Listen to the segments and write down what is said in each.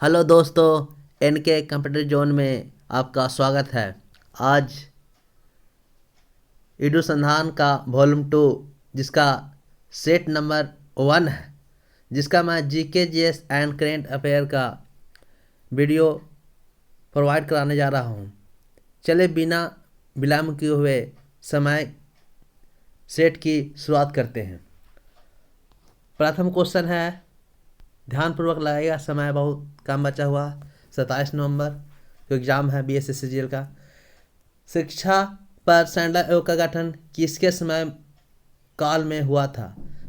Hello दोस्तों, N K computer zone में आपका स्वागत है। आज ईडूसंधान का वॉल्यूम 2 जिसका सेट नंबर 1 है, जिसका मैं GK GS and current affair का वीडियो प्रोवाइड कराने जा रहा हूँ। चले बिना विलंब किए हुए समय सेट की शुरुआत करते हैं। प्रथम क्वेश्चन है, ध्यानपूर्वक लगेगा, समय बहुत कम बचा हुआ। 27 नवंबर को एग्ज़ाम है BSSCGL का। शिक्षा पर सैंडल आयोग का गठन किसके समय काल में हुआ था?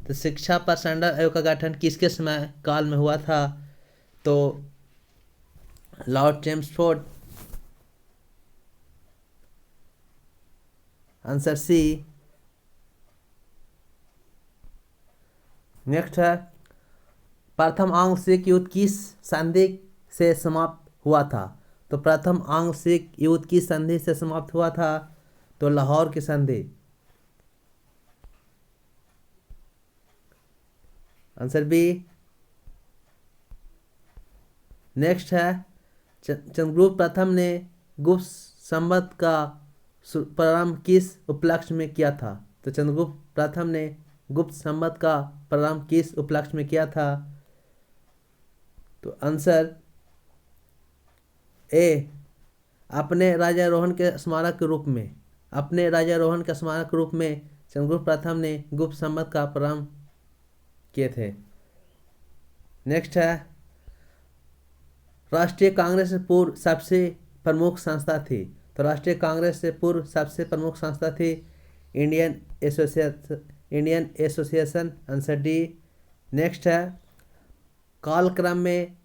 तो शिक्षा पर सैंडल आयोग का गठन किसके समय काल में हुआ था? तो Lord Chelmsford. Answer C. Next है, प्रथम आंशिक युद्ध किस संधि से समाप्त हुआ था? तो प्रथम आंशिक युद्ध किस संधि से समाप्त हुआ था? तो लाहौर की संधि। Answer B. नेक्स्ट है, चंद्रगुप्त प्रथम ने गुप्त संवत का प्रारंभ किस उपलक्ष्य में किया था? तो चंद्रगुप्त प्रथम ने गुप्त संवत का प्रारंभ किस उपलक्ष्य में किया था? तो आंसर ए, अपने राज्यारोहण के स्मारक के रूप में। अपने राज्यारोहण के स्मारक के रूप में चंद्रगुप्त प्रथम ने गुप्त संवत का प्रारंभ किए थे। नेक्स्ट है, राष्ट्रीय कांग्रेस से पूर्व सबसे प्रमुख संस्था थी? तो राष्ट्रीय कांग्रेस से पूर्व सबसे प्रमुख संस्था थी Indian association. Answer D. Next है, कालक्रम में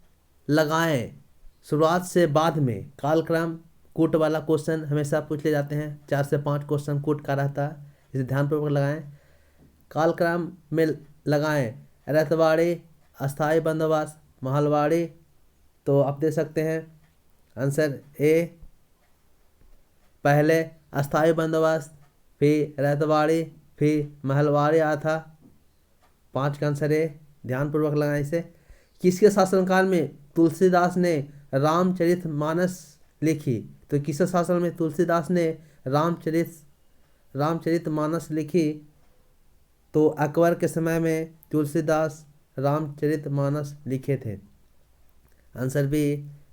लगाएं शुरुआत से बाद में। कालक्रम कूट वाला क्वेश्चन हमेशा पूछ ले जाते हैं। 4 से 5 क्वेश्चन कूट का रहता है, इसे ध्यानपूर्वक लगाएं। कालक्रम में लगाएं रतवाड़ी, अस्थाई बंदोबस्त, महलवाड़ी। तो आप दे सकते हैं आंसर ए, पहले अस्थाई बंदोबस्त, फिर रतवाड़ी, फिर महलवाड़ी आया था। 5 का आंसर ए, ध्यानपूर्वक लगाएं इसे। किसके शासनकाल में तुलसीदास ने रामचरितमानस लिखी? तो किसके शासन में तुलसीदास ने रामचरितमानस लिखी? तो अकबर के समय में तुलसीदास रामचरितमानस लिखे थे। Answer B.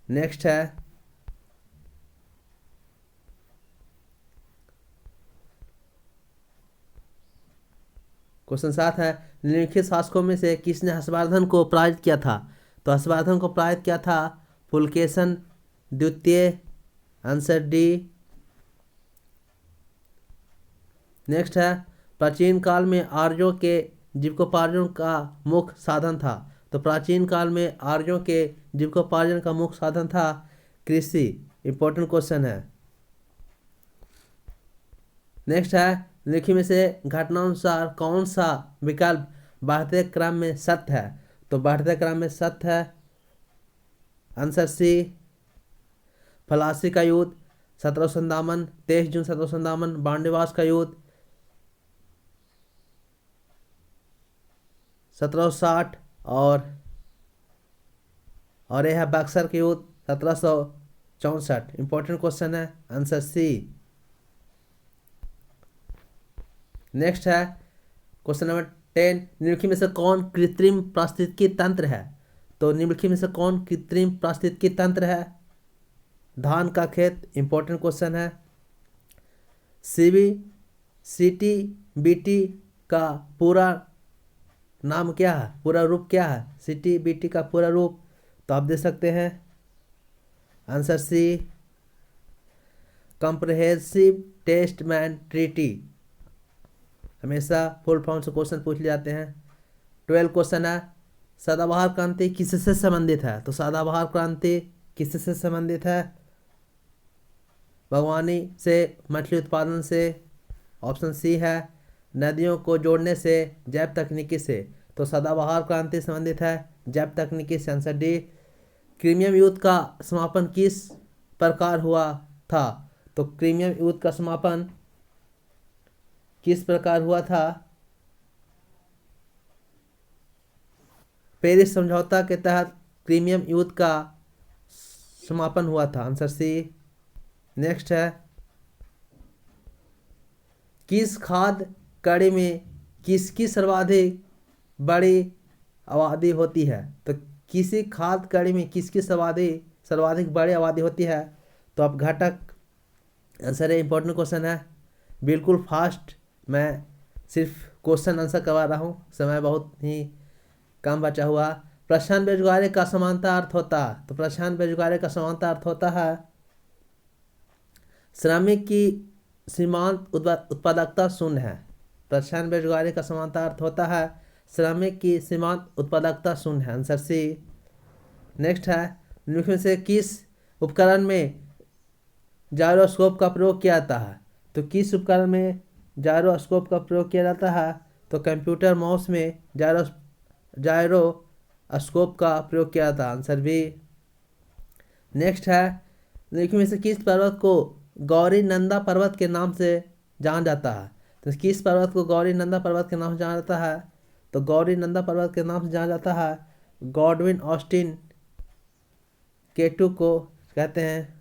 नेक्स्ट है, क्वेश्चन 7 है, निम्नलिखित शासकों में से किसने हर्षवर्धन को पराजित किया था? तो हर्षवर्धन को पराजित किया था पुलकेशन द्वितीय। Answer D. नेक्स्ट है, प्राचीन काल में आर्यों के जीविकोपार्जन का मुख्य साधन था? तो प्राचीन काल में आर्यों के जीविकोपार्जन का मुख्य साधन था कृषि। इंपॉर्टेंट क्वेश्चन है। नेक्स्ट है, निम्नलिखित में से घटनानुसार कौन सा विकल्प बढ़ते क्रम में सत्य है? तो बढ़ते क्रम में सत्य है आंसर सी। प्लासी का युद्ध 1757, 23 जून 1757। बांडीवास का युद्ध 1760 और यह है बक्सर के युद्ध 1764। इंपॉर्टेंट क्वेश्चन है, आंसर सी। नेक्स्ट है, क्वेश्चन नंबर 10, निम्नलिखित में से कौन कृत्रिम पारिस्थितिकी तंत्र है? तो निम्नलिखित में से कौन कृत्रिम पारिस्थितिकी तंत्र है? धान का खेत। इंपॉर्टेंट क्वेश्चन है। सीबी सीटी बीटी का पूरा नाम क्या है? पूरा रूप क्या है सीटी बीटी का पूरा रूप? तो आप दे सकते हैं answer C, comprehensive testament treaty. हमेशा फुल फॉर्म से क्वेश्चन पूछ ले जाते हैं। 12 क्वेश्चन है, सदाबहार क्रांति किससे संबंधित है? तो सदाबहार क्रांति किससे संबंधित है? बागवानी से, मछली उत्पादन से। ऑप्शन सी है, नदियों को जोड़ने से, जैव तकनीकी से। तो सदाबहार क्रांति संबंधित है जैव तकनीकी से। Answer D. क्रीमियम युद्ध का समापन किस प्रकार हुआ था? तो क्रीमियम युद्ध का समापन किस प्रकार हुआ था? पेरिस समझौता के तहत क्रीमियम युद्ध का समापन हुआ था? Answer C. नेक्स्ट है, किस खाद्य कड़ी में किसकी सर्वाधिक बड़ी आबादी होती है? तो किसी खाद्य कड़ी में किसकी सर्वाधिक बड़ी आबादी होती है? तो अब घटक आंसर है। इंपॉर्टेंट क्वेश्चन है, बिल्कुल फास्ट मैं सिर्फ क्वेश्चन आंसर करवा रहा हूँ, समय बहुत ही कम बचा हुआ। प्रश्न बेरोजगारी का समानता अर्थ होता है? तो प्रश्न बेरोजगारी का समानता अर्थ होता है श्रमिक की सीमांत उत्पादकता शून्य है। प्रश्न बेरोजगारी का समानता अर्थ होता है श्रमिक की सीमांत उत्पादकता शून्य है। Answer C. नेक्स्ट है, निम्न में से किस उपकरण में जायरोस्कोप का प्रयोग किया जाता है? तो किस उपकरण में जायरोस्कोप का प्रयोग किया जाता है? तो कंप्यूटर माउस में जायरोस्कोप का प्रयोग किया जाता है। Answer B. नेक्स्ट है, निम्न में से किस पर्वत को गौरी नंदा पर्वत के नाम से जाना जाता है? तो किस पर्वत को गौरी नंदा पर्वत के नाम से जाना जाता है? तो गौरी नंदा पर्वत के नाम से जाना जाता है गॉडविन ऑस्टिन केटू को कहते हैं।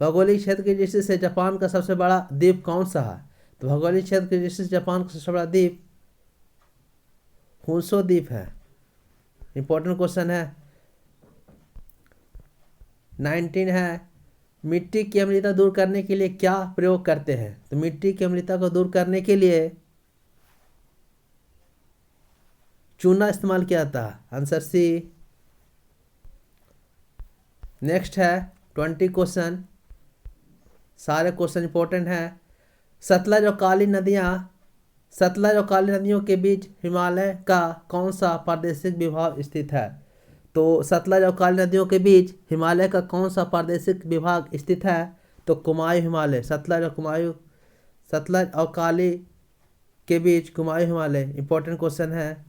भौगोलिक क्षेत्र की दृष्टि से जापान का सबसे बड़ा द्वीप कौन सा है? तो भौगोलिक क्षेत्र की दृष्टि से जापान का सबसे बड़ा द्वीप हुंसो द्वीप है। इंपॉर्टेंट क्वेश्चन है। 19 है, मिट्टी की अम्लता दूर करने के लिए क्या प्रयोग करते हैं? तो मिट्टी की अम्लता को दूर करने के लिए चूना इस्तेमाल किया जाता है। Answer C. नेक्स्ट है 20 क्वेश्चन, सारे क्वेश्चन इंपॉर्टेंट हैं। सतलज और काली नदियों के बीच हिमालय का कौन सा प्रादेशिक विभाग स्थित है? तो सतलज और काली नदियों के बीच हिमालय का कौन सा प्रादेशिक विभाग स्थित है? तो कुमायूं हिमालय। सतलज और काली के बीच कुमायूं हिमालय। इंपॉर्टेंट क्वेश्चन है।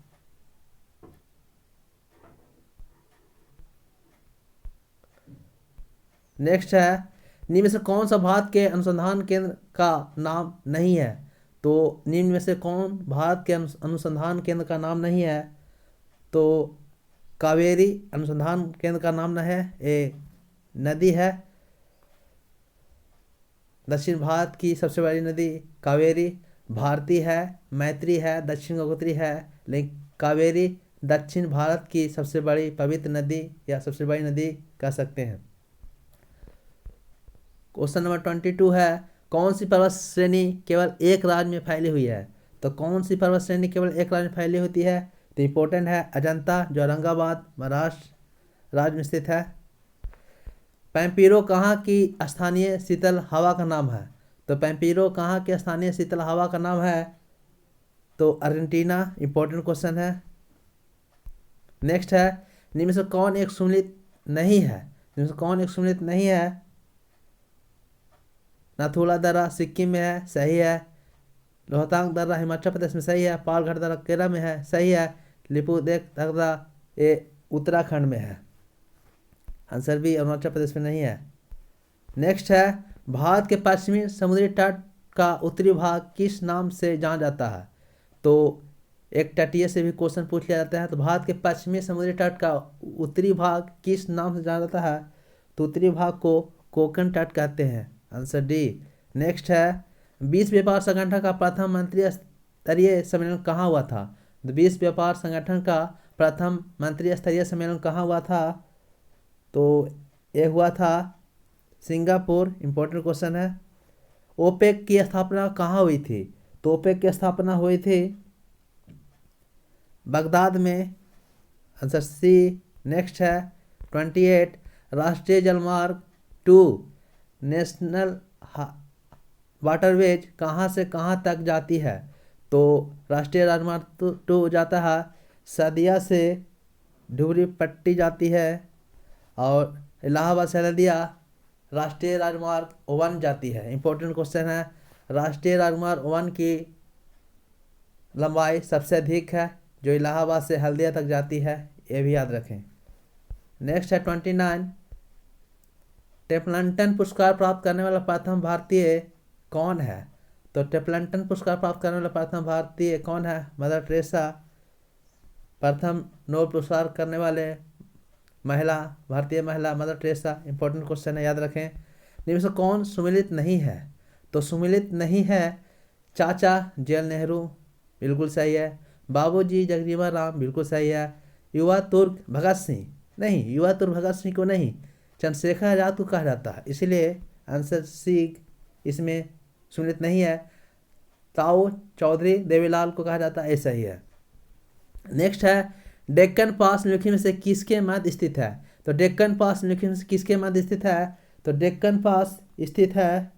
नेक्स्ट है, निम्न में से कौन सा भारत के अनुसंधान केंद्र का नाम नहीं है? तो निम्न में से कौन भारत के अनुसंधान केंद्र का नाम नहीं है? तो कावेरी अनुसंधान केंद्र का नाम न है। ये नदी है, दक्षिण भारत की सबसे बड़ी नदी कावेरी। भारती है, मैत्री है, दक्षिण गंगोत्री है, लेकिन कावेरी दक्षिण भारत की सबसे बड़ी पवित्र नदी या सबसे बड़ी नदी कह सकते हैं। क्वेश्चन नंबर 22 है, कौन सी पर्वत श्रेणी केवल एक राज्य में फैली हुई है? तो कौन सी पर्वत श्रेणी केवल एक राज्य में फैली होती है? तो इंपॉर्टेंट है अजंता, जो औरंगाबाद महाराष्ट्र राज्य में स्थित है। पैम्पीरो कहाँ की स्थानीय शीतल हवा का नाम है? तो पैम्पीरो कहाँ के स्थानीय शीतल हवा का नाम है? तो अर्जेंटीना। इंपॉर्टेंट क्वेश्चन है। नेक्स्ट है, निम्न से कौन एक सम्मिलित नहीं है? निम्न से कौन एक सम्मिलित नहीं है? नाथुला दर्रा सिक्किम में है, सही है। रोहतांग दर्रा हिमाचल प्रदेश में, सही है। पालघर दर्रा केरल में है, सही है। लिपुलेख दर्रा ये उत्तराखंड में है। आंसर भी अरुणाचल प्रदेश में नहीं है। नेक्स्ट है, भारत के पश्चिमी समुद्री तट का उत्तरी भाग किस नाम से जाना जाता है? तो एक तटीय से भी क्वेश्चन पूछ लिया जाता है। तो भारत के पश्चिमी समुद्री तट का उत्तरी भाग किस नाम से जाना जाता है? तो उत्तरी भाग को कोंकण तट कहते हैं। Answer D. नेक्स्ट है, विश्व व्यापार संगठन का प्रथम मंत्रिस्तरीय सम्मेलन कहाँ हुआ था? तो विश्व व्यापार संगठन का प्रथम मंत्रिस्तरीय स्तरीय सम्मेलन कहाँ हुआ था? तो ये हुआ था सिंगापुर। इंपॉर्टेंट क्वेश्चन है। ओपेक की स्थापना कहाँ हुई थी? तो ओपेक की स्थापना हुई थी बगदाद में। Answer C. नेक्स्ट है 28, राष्ट्रीय जलमार्ग 2 नेशनल वाटरवेज कहाँ से कहाँ तक जाती है? तो राष्ट्रीय राजमार्ग 2 जाता है सदिया से धुबरी पट्टी जाती है, और इलाहाबाद से हल्दिया राष्ट्रीय राजमार्ग 1 जाती है। इंपॉर्टेंट क्वेश्चन है। राष्ट्रीय राजमार्ग 1 की लंबाई सबसे अधिक है, जो इलाहाबाद से हल्दिया तक जाती है, ये भी याद रखें। नेक्स्ट है 29, टेम्पल्टन पुरस्कार प्राप्त करने वाला प्रथम भारतीय कौन है? तो टेम्पल्टन पुरस्कार प्राप्त करने वाला प्रथम भारतीय कौन है? Mother Teresa. प्रथम नोबेल पुरस्कार करने वाले महिला, भारतीय महिला मदर टेरेसा, इंपॉर्टेंट क्वेश्चन है, याद रखें। निम्न से कौन सुमिलित नहीं है? तो सुमिलित नहीं है चाचा जवाहरलाल नेहरू, बिल्कुल सही है। बाबूजी जगजीवन राम, बिल्कुल सही है। युवा तुर्क भगत सिंह, नहीं, युवा तुर्क भगत सिंह को नहीं, चंद्रशेखर आजाद को कहा जाता है, इसलिए आंसर सी इसमें सुमिलित नहीं है। ताऊ चौधरी देवीलाल को कहा जाता है, ऐसा ही है। नेक्स्ट है, डेक्कन पास निम्नलिखित में से किसके मध्य स्थित है? तो डेक्कन पास निम्नलिखित में से किसके मध्य स्थित है? तो डेक्कन पास स्थित है,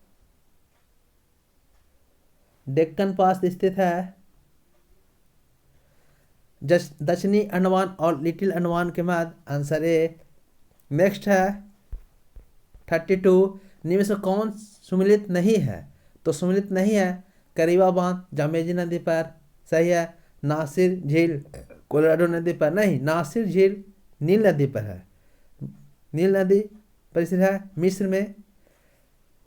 डेक्कन पास स्थित है दक्षिणी अंडमान और लिटिल अंडमान के मध्य, आंसर ए। नेक्स्ट है 32, निम्न से कौन सुमिलित नहीं है? तो सुमिलित नहीं है करीबा बांध जामेजी नदी पर, सही है। नासिर झील कोलोराडो नदी पर, नहीं, नासिर झील नील नदी पर है, नील नदी पर स्थित है मिस्र में।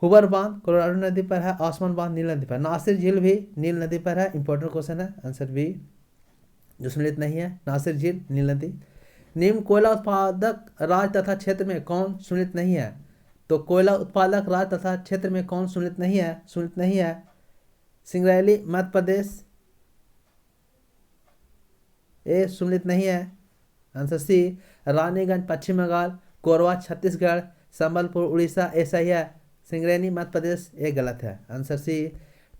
हुबर बांध कोलोराडो नदी पर है, आसमान बांध नील नदी पर, नासिर झील भी नील नदी पर है, इंपॉर्टेंट क्वेश्चन है, आंसर बी जो सुमिलित नहीं है, नासिर झील नील नदी। निम्न कोयला उत्पादक राज्य तथा क्षेत्र में कौन सुमिलित नहीं है? तो कोयला उत्पादक राज्य तथा क्षेत्र में कौन सुमिलित नहीं है? सुमिलित नहीं है सिंगरैली मध्य प्रदेश, ए सुमिलित नहीं है, आंसर सी। रानीगंज पश्चिम बंगाल, कोरबा छत्तीसगढ़, संबलपुर उड़ीसा, ऐसा ही है, सिंगरैली मध्य प्रदेश, ये गलत है, आंसर सी।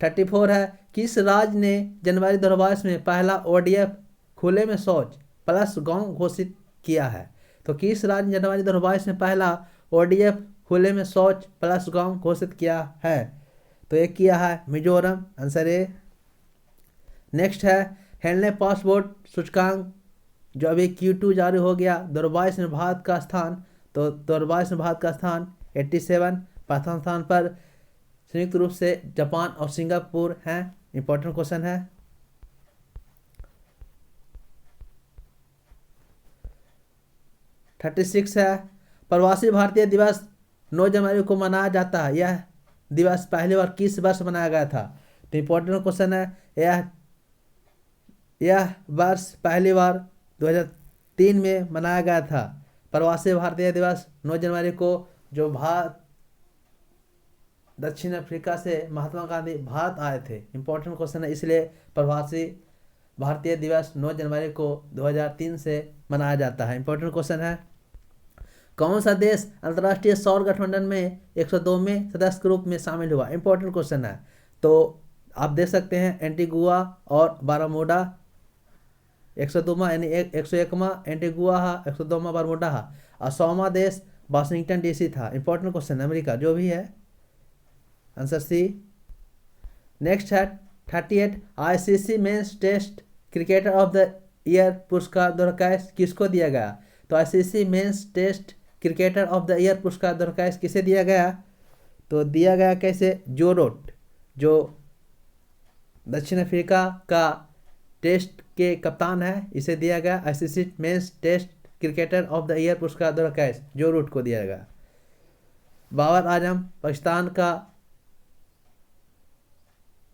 34 है, किस राज्य ने जनवरी 2022 में पहला ODF खुले में शौच प्लस गांव घोषित किया है? तो किस राज्य ने जनवरी 2022 में पहला ODF खुले में शौच प्लस गांव घोषित किया है? तो ये किया है मिजोरम, आंसर ए। नेक्स्ट है, हेनले पासपोर्ट सूचकांक जो अभी Q2 जारी हो गया 2022 में भारत का स्थान, तो 2022 में भारत का स्थान 87, प्रथम स्थान पर संयुक्त रूप से जापान और सिंगापुर हैं, इंपॉर्टेंट क्वेश्चन है। थर्टी 36 है, प्रवासी भारतीय दिवस 9 जनवरी को मनाया जाता है, यह दिवस पहली बार किस वर्ष मनाया गया था? तो इंपॉर्टेंट क्वेश्चन है, यह वर्ष पहली बार 2003 में मनाया गया था। प्रवासी भारतीय दिवस 9 जनवरी को, जो भारत दक्षिण अफ्रीका से महात्मा गांधी भारत आए थे, इंपॉर्टेंट क्वेश्चन है, इसलिए प्रवासी भारतीय दिवस 9 जनवरी को 2003 से मनाया जाता है, इंपॉर्टेंट क्वेश्चन है। कौन सा देश अंतर्राष्ट्रीय सौर गठबंधन में 102वें सदस्य के रूप में शामिल हुआ? इंपॉर्टेंट क्वेश्चन है। तो आप देख सकते हैं एंटीगुआ और बारामूडा, 102वां यानी 101वां एंटीगुआ हा, 102वां बारमूडा हा, और 100वां देश वाशिंगटन DC था, इंपॉर्टेंट क्वेश्चन, अमेरिका जो भी है, आंसर सी। नेक्स्ट है 38, ICC men's test cricketer of the year पुरस्कार 2021 किसको दिया गया? तो ICC men's test cricketer of the year पुरस्कार 2021 किसे दिया गया? तो दिया गया कैसे? जो रूट, जो दक्षिण अफ्रीका का टेस्ट के कप्तान है, इसे दिया गया ICC men's test cricketer of the year पुरस्कार 2021, जो रूट को दिया गया। बाबर आजम पाकिस्तान का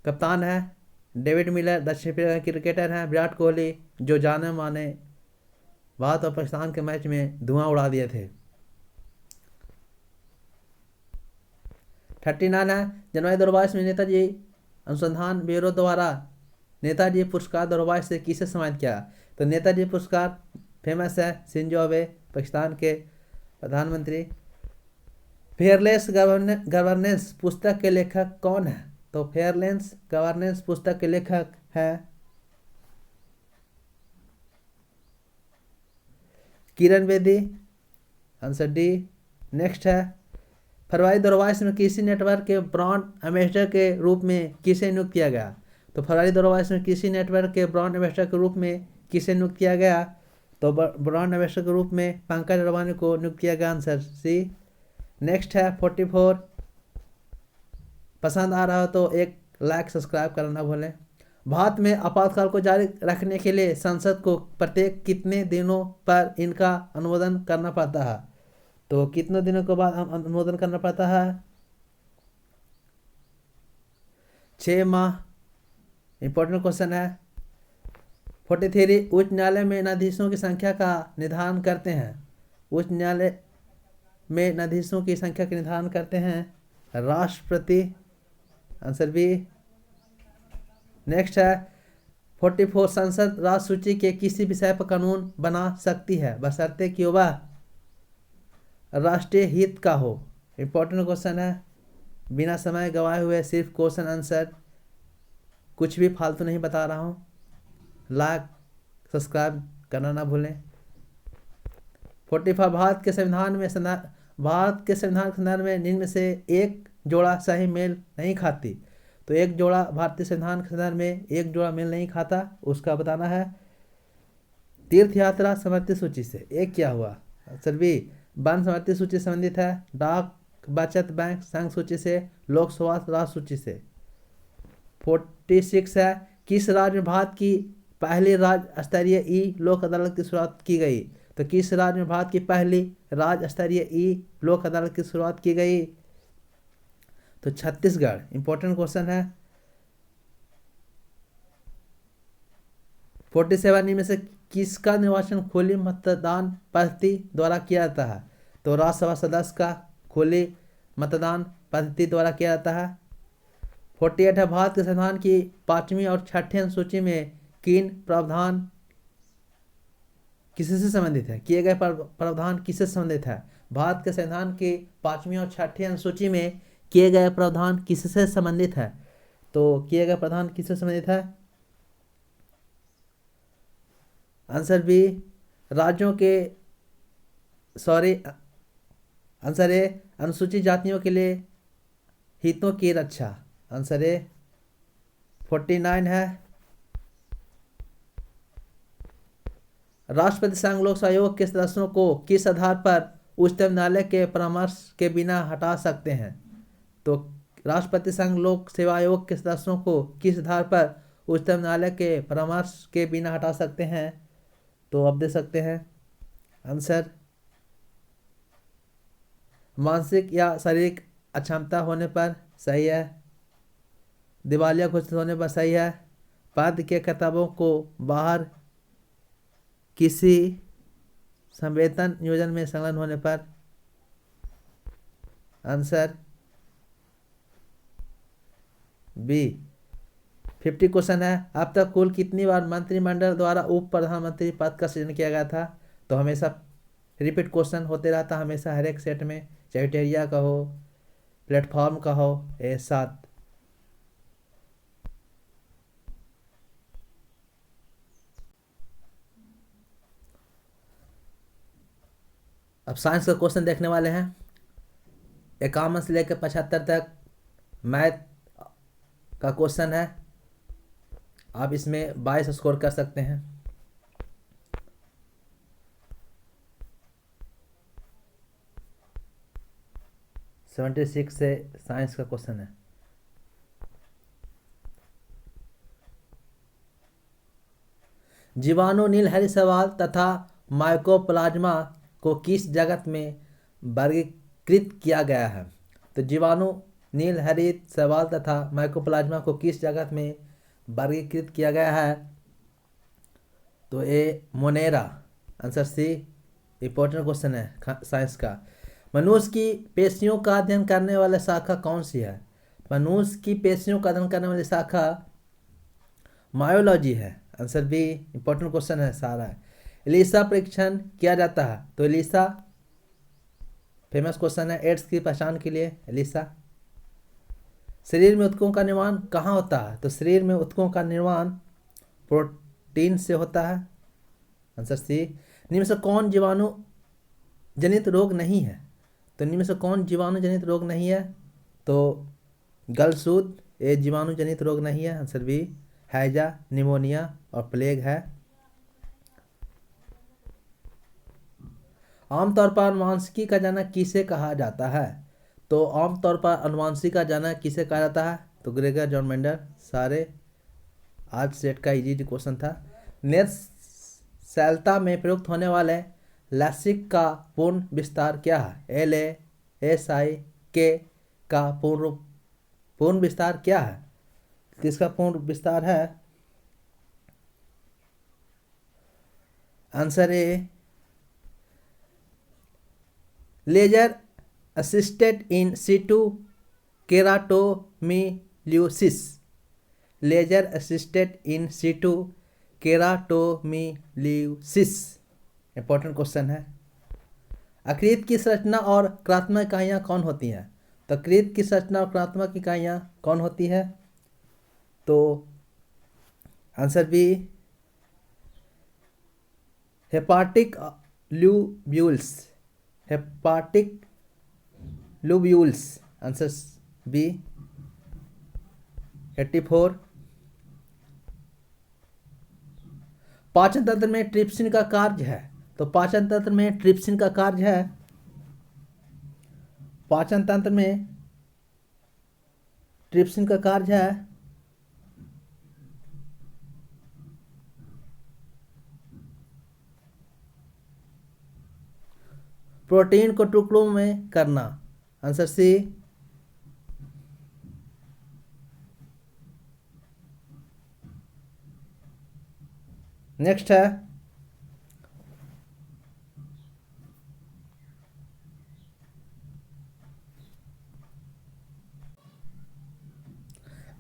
कप्तान है, डेविड मिलर दक्षिण अफ्रीका के क्रिकेटर हैं, विराट कोहली जो जाने माने भारत और पाकिस्तान के मैच में धुआं उड़ा दिए थे। 39 है, जनवरी 2022 में नेताजी अनुसंधान ब्यूरो द्वारा नेताजी पुरस्कार 2022 से किसे सम्मानित किया? तो नेताजी पुरस्कार फेमस है शिंजो अबे, पाकिस्तान के प्रधानमंत्री। फेयरलेस गवर्नेंस पुस्तक के लेखक कौन है? तो फेयरलेस गवर्नेंस पुस्तक के लेखक है Kiran Bedi, answer D. Next है, फरवरी 2022 में कृषि नेटवर्क के ब्रांड एम्बेसडर के रूप में किसे नियुक्त किया गया? तो फरवरी 2022 में कृषि नेटवर्क के ब्रांड एम्बेसडर के रूप में किसे नियुक्त किया गया? तो ब्रांड एम्बेसडर के रूप में पंकज अडवाणी को नियुक्त किया गया, आंसर सी। नेक्स्ट है 44, पसंद आ रहा हो तो एक लाइक सब्सक्राइब करना ना भूलें। भारत में आपातकाल को जारी रखने के लिए संसद को प्रत्येक कितने दिनों पर इनका अनुमोदन करना पड़ता है? तो कितने दिनों के बाद अनुमोदन करना पड़ता है? 6 माह, इंपॉर्टेंट क्वेश्चन है। 43, उच्च न्यायालय में न्यायाधीशों की संख्या का निर्धारण करते हैं? उच्च न्यायालय में न्यायाधीशों की संख्या का निर्धारण करते हैं? राष्ट्रपति, आंसर बी। नेक्स्ट है 44 संसद राज्य सूची के किसी विषय पर कानून बना सकती है बशर्ते कि वह राष्ट्रीय हित का हो। इंपॉर्टेंट क्वेश्चन है, बिना समय गवाए हुए सिर्फ क्वेश्चन आंसर, कुछ भी फालतू नहीं बता रहा हूँ। लाइक सब्सक्राइब करना ना भूलें। 45 भारत के संविधान के संदर्भ में निम्न में से एक जोड़ा सही मेल नहीं खाती। तो एक जोड़ा भारतीय संविधान के संदर्भ में एक जोड़ा मेल नहीं खाता, उसका बताना है। तीर्थ यात्रा समर्थित सूची से एक क्या हुआ? Answer B. वन समर्थित सूची से संबंधित है। डाक बचत बैंक संघ सूची से, लोक स्वास्थ्य राज्य सूची से। 46 है किस राज्य में भारत की पहली राज्य स्तरीय ई लोक अदालत की शुरुआत की गई? तो किस राज्य में भारत की पहली राज्य स्तरीय ई लोक अदालत की शुरुआत की गई? तो छत्तीसगढ़। इंपॉर्टेंट क्वेश्चन है। 47 में से किसका निर्वाचन खुली मतदान पद्धति द्वारा किया जाता है? तो राज्यसभा सदस्य का खुली मतदान पद्धति द्वारा किया जाता है। 48 है भारत के संविधान की 5वीं और 6ठी अनुसूची में किन प्रावधान किससे संबंधित है? किए गए प्रावधान किससे संबंधित है? भारत के संविधान की 5वीं और 6ठी अनुसूची में किए गए प्रावधान किससे संबंधित है? तो किए गए प्रावधान किससे संबंधित है? Answer B. राज्यों के आंसर ए अनुसूचित जातियों के लिए हितों की रक्षा। Answer A. 49 है राष्ट्रपति संघ लोक आयोग के सदस्यों को किस आधार पर उच्चतम न्यायालय के परामर्श के बिना हटा सकते हैं? तो राष्ट्रपति संघ लोक सेवा आयोग के सदस्यों को किस आधार पर उच्चतम न्यायालय के परामर्श के बिना हटा सकते हैं? तो आप दे सकते हैं आंसर मानसिक या शारीरिक अक्षमता होने पर सही है। दिवालिया घोषित होने पर सही है। पद के किताबों को बाहर किसी संवेतन नियोजन में संलग्न होने पर। Answer B. 50 क्वेश्चन है अब तक कुल कितनी बार मंत्रिमंडल द्वारा उप प्रधानमंत्री पद का सृजन किया गया था? तो हमेशा रिपीट क्वेश्चन होते रहता हमेशा हर एक सेट में, चाहे टेरिया का हो प्लेटफॉर्म का हो। 7। अब साइंस का क्वेश्चन देखने वाले हैं। 51 से लेकर 75 तक मैथ का क्वेश्चन है। आप इसमें 22 स्कोर कर सकते हैं। सेवेंटी 76 से साइंस का क्वेश्चन है। जीवाणु नीलहरी शैवाल तथा माइकोप्लाज्मा को किस जगत में वर्गीकृत किया गया है? तो जीवाणु नीलहरी शैवाल तथा माइकोप्लाज्मा को किस जगत में वर्गीकृत किया गया है? तो A Monera. Answer C. Important question है साइंस का। मनुष्य की पेशियों का अध्ययन करने वाली शाखा कौन सी है? मनुष्य की पेशियों का अध्ययन करने वाली शाखा मायोलॉजी है। Answer B. इंपॉर्टेंट क्वेश्चन है सारा है। एलिसा परीक्षण किया जाता है? तो एलिसा फेमस क्वेश्चन है एड्स की पहचान के लिए एलिसा। शरीर में ऊतकों का निर्माण कहाँ होता है? तो शरीर में ऊतकों का निर्माण प्रोटीन से होता है। Answer C. निम्न से कौन जीवाणु जनित रोग नहीं है? तो निम्न से कौन जीवाणु जनित रोग नहीं है? तो गलसूत्र ये जीवाणु जनित रोग नहीं है। Answer B. हैजा, निमोनिया और प्लेग है। आमतौर पर अनुवांशिकी का जनक किसे कहा जाता है? तो आमतौर पर अनुवांशिकी का जनक किसे कहा जाता है? तो ग्रेगर जॉन मेंडल। सारे आज सेट का इजी क्वेश्चन था। नेत्रशल्यता में प्रयुक्त होने वाले लैसिक का पूर्ण विस्तार क्या है? LASIK का पूर्ण विस्तार क्या है? किसका पूर्ण विस्तार है? Answer A laser assisted in situ keratomileusis, laser assisted in situ keratomileusis, important question है। अकृत की संरचना और क्रियात्मक इकाइयाँ कौन होती हैं? तो अकृत की संरचना और क्रियात्मक इकाइयाँ कौन होती है? तो answer B hepatic lobules, hepatic lobules, answer B 84। पाचन तंत्र में ट्रिप्सिन का कार्य है, तो पाचन तंत्र में ट्रिप्सिन का कार्य है, पाचन तंत्र में ट्रिप्सिन का कार्य है प्रोटीन को टुकड़ों में करना, आंसर सी। नेक्स्ट है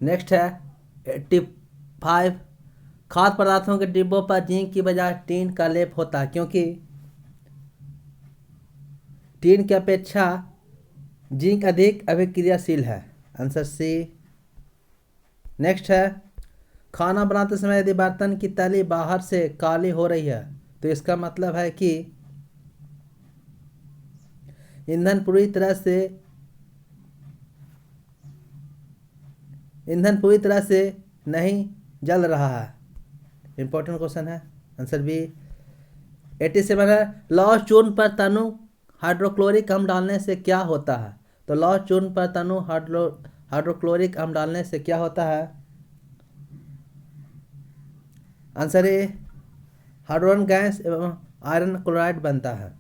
नेक्स्ट है 85। खाद्य पदार्थों के डिब्बों पर जिंक की बजाय टीन का लेप होता है क्योंकि टीन की अपेक्षा जिंक अधिक अभिक्रियाशील है, आंसर सी। नेक्स्ट है खाना बनाते समय यदि बर्तन की तली बाहर से काली हो रही है तो इसका मतलब है कि ईंधन पूरी तरह से नहीं जल रहा है, इंपॉर्टेंट क्वेश्चन है, आंसर बी। 87 है लौह चूर्ण पर तनु हाइड्रोक्लोरिक अम्ल डालने से क्या होता है? तो लौह चूर्ण पर तनु हाइड्रोक्लोरिक अम्ल डालने से क्या होता है? आंसर ए हाइड्रोजन गैस एवं आयरन क्लोराइड बनता है।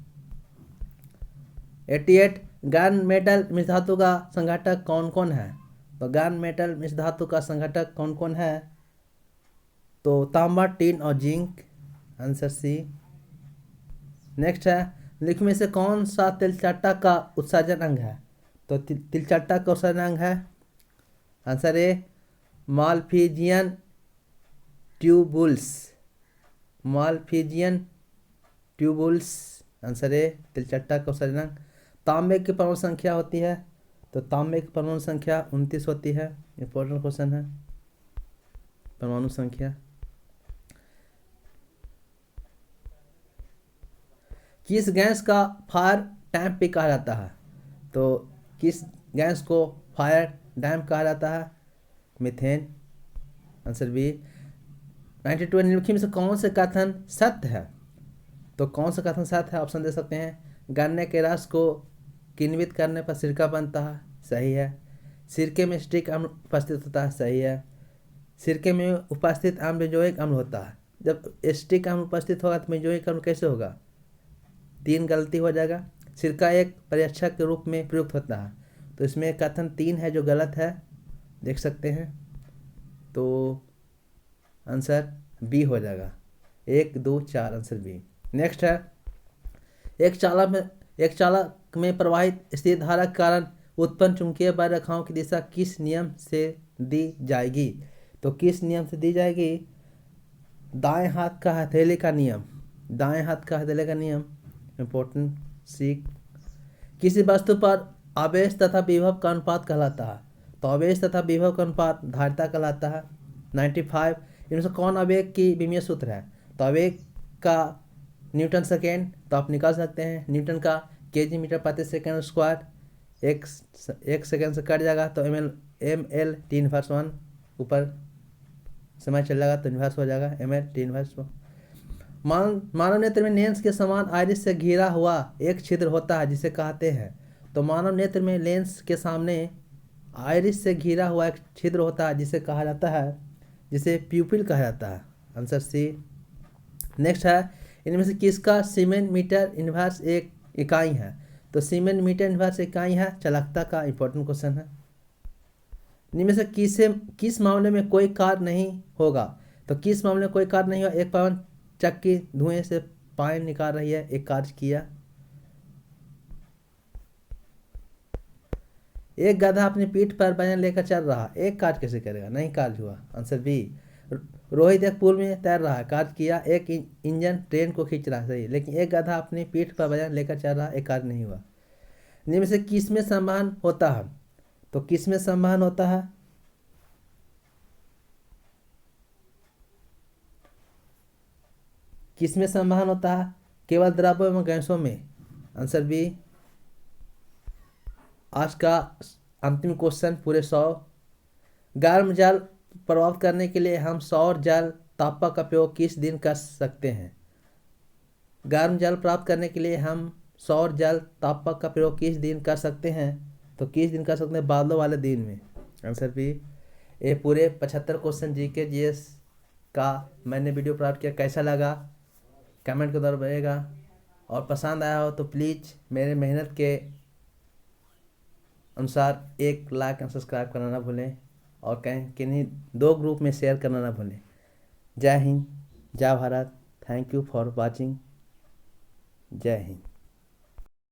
88 गैन मेटल मिश्र धातु का संघटक कौन कौन है? तो गैन मेटल मिश्र धातु का संघटक कौन कौन है? तो तांबा, टीन और जिंक, आंसर सी। नेक्स्ट है निम्न में से कौन सा तिलचट्टा का उत्सर्जन अंग है? तो तिलचट्टा का उत्सर्जन अंग है, answer A Malpighian tubules, Malpighian tubules, answer A तिलचट्टा का उत्सर्जन अंग। तांबे की परमाणु संख्या होती है, तो तांबे की परमाणु संख्या 29 होती है, इंपॉर्टेंट क्वेश्चन है परमाणु संख्या। किस गैस का फायर डैम्प भी कहा जाता है? तो किस गैस को फायर डैम्प कहा जाता है? Methane, answer B. 92 निम्नलिखित में से कौन से कथन सत्य है? तो कौन सा कथन सत्य है? ऑप्शन दे सकते हैं। गन्ने के रस को किण्वित करने पर सिरका बनता है, सही है। सिरके में स्टिक अम्ल उपस्थित होता है, सही है। सिरके में उपस्थित अम्ल बेंजोइक अम्ल होता है, जब स्टिक अम्ल उपस्थित होगा तो बेंजोइक अम्ल कैसे होगा? 3 गलती हो जाएगा। सिरका एक परीक्षक के रूप में प्रयुक्त होता है, तो इसमें कथन 3 है जो गलत है, देख सकते हैं, तो आंसर बी हो जाएगा, 1 2 4, आंसर बी। नेक्स्ट है एक चालक में प्रवाहित स्थिर धारा के कारण उत्पन्न चुंबकीय बल रेखाओं की दिशा किस नियम से दी जाएगी? तो किस नियम से दी जाएगी? दाएं हाथ का हथेली का नियम, दाएं हाथ का हथेली का नियम, इंपॉर्टेंट सीख। किसी वस्तु पर आवेश तथा विभव का अनुपात कहलाता है, तो आवेश तथा विभव का अनुपात धारिता कहलाता है। 95 इनमें से कौन आवेग की विमीय सूत्र है? तो आवेग का न्यूटन सेकेंड, तो आप निकाल सकते हैं न्यूटन का केजी मीटर प्रति सेकेंड स्क्वायर, एक सेकेंड से कट जाएगा तो ml T−1 ऊपर समय चल जाएगा तो इन्वर्स हो जाएगा ml T−1। मानव नेत्र में लेंस के समान आइरिस से घिरा हुआ एक छिद्र होता है जिसे कहते हैं। तो मानव नेत्र में लेंस के सामने आइरिस से घिरा हुआ एक छिद्र होता है जिसे कहा जाता है, जिसे प्यूपिल कहा जाता है, आंसर सी। नेक्स्ट है इनमें से किसका सीमेन मीटर इन्वर्स एक इकाई है? तो सीमेन मीटर इन्वर्स इकाई है चालकता का, इंपॉर्टेंट क्वेश्चन है। इनमें से किस मामले में कोई कार्य नहीं होगा? तो किस मामले में कोई कार्य नहीं होगा? एक पवन चक्की धुएं से पानी निकाल रही है, एक कार्य किया। एक गधा अपनी पीठ पर वजन लेकर चल रहा, एक कार्य कैसे करेगा? नहीं कार्य हुआ। Answer B. रोहित एक पूल में तैर रहा है, कार्य किया। एक इंजन ट्रेन को खींच रहा है, सही। लेकिन एक गधा अपनी पीठ पर वजन लेकर चल रहा, एक कार्य नहीं हुआ। इनमें से किस में संवहन होता है? तो किस में संवहन होता है? किस में संवहन होता है? केवल द्रव्य एवं गैसों में। Answer B. आज का अंतिम क्वेश्चन पूरे 100। गर्म जल प्राप्त करने के लिए हम सौर जल तापक का प्रयोग किस दिन कर सकते हैं? गर्म जल प्राप्त करने के लिए हम सौर जल तापक का प्रयोग किस दिन कर सकते हैं? तो किस दिन कर सकते हैं? बादलों वाले दिन में। Answer B. ये पूरे 75 क्वेश्चन जीके जीएस का मैंने वीडियो प्राप्त किया। कैसा लगा कमेंट के द्वारा बताइएगा, और पसंद आया हो तो प्लीज़ मेरे मेहनत के अनुसार एक लाइक एंड सब्सक्राइब करना ना भूलें, और कहीं किन्हीं 2 ग्रुप में शेयर करना ना भूलें। जय हिंद, जय Bharat. Thank you for watching. जय हिंद।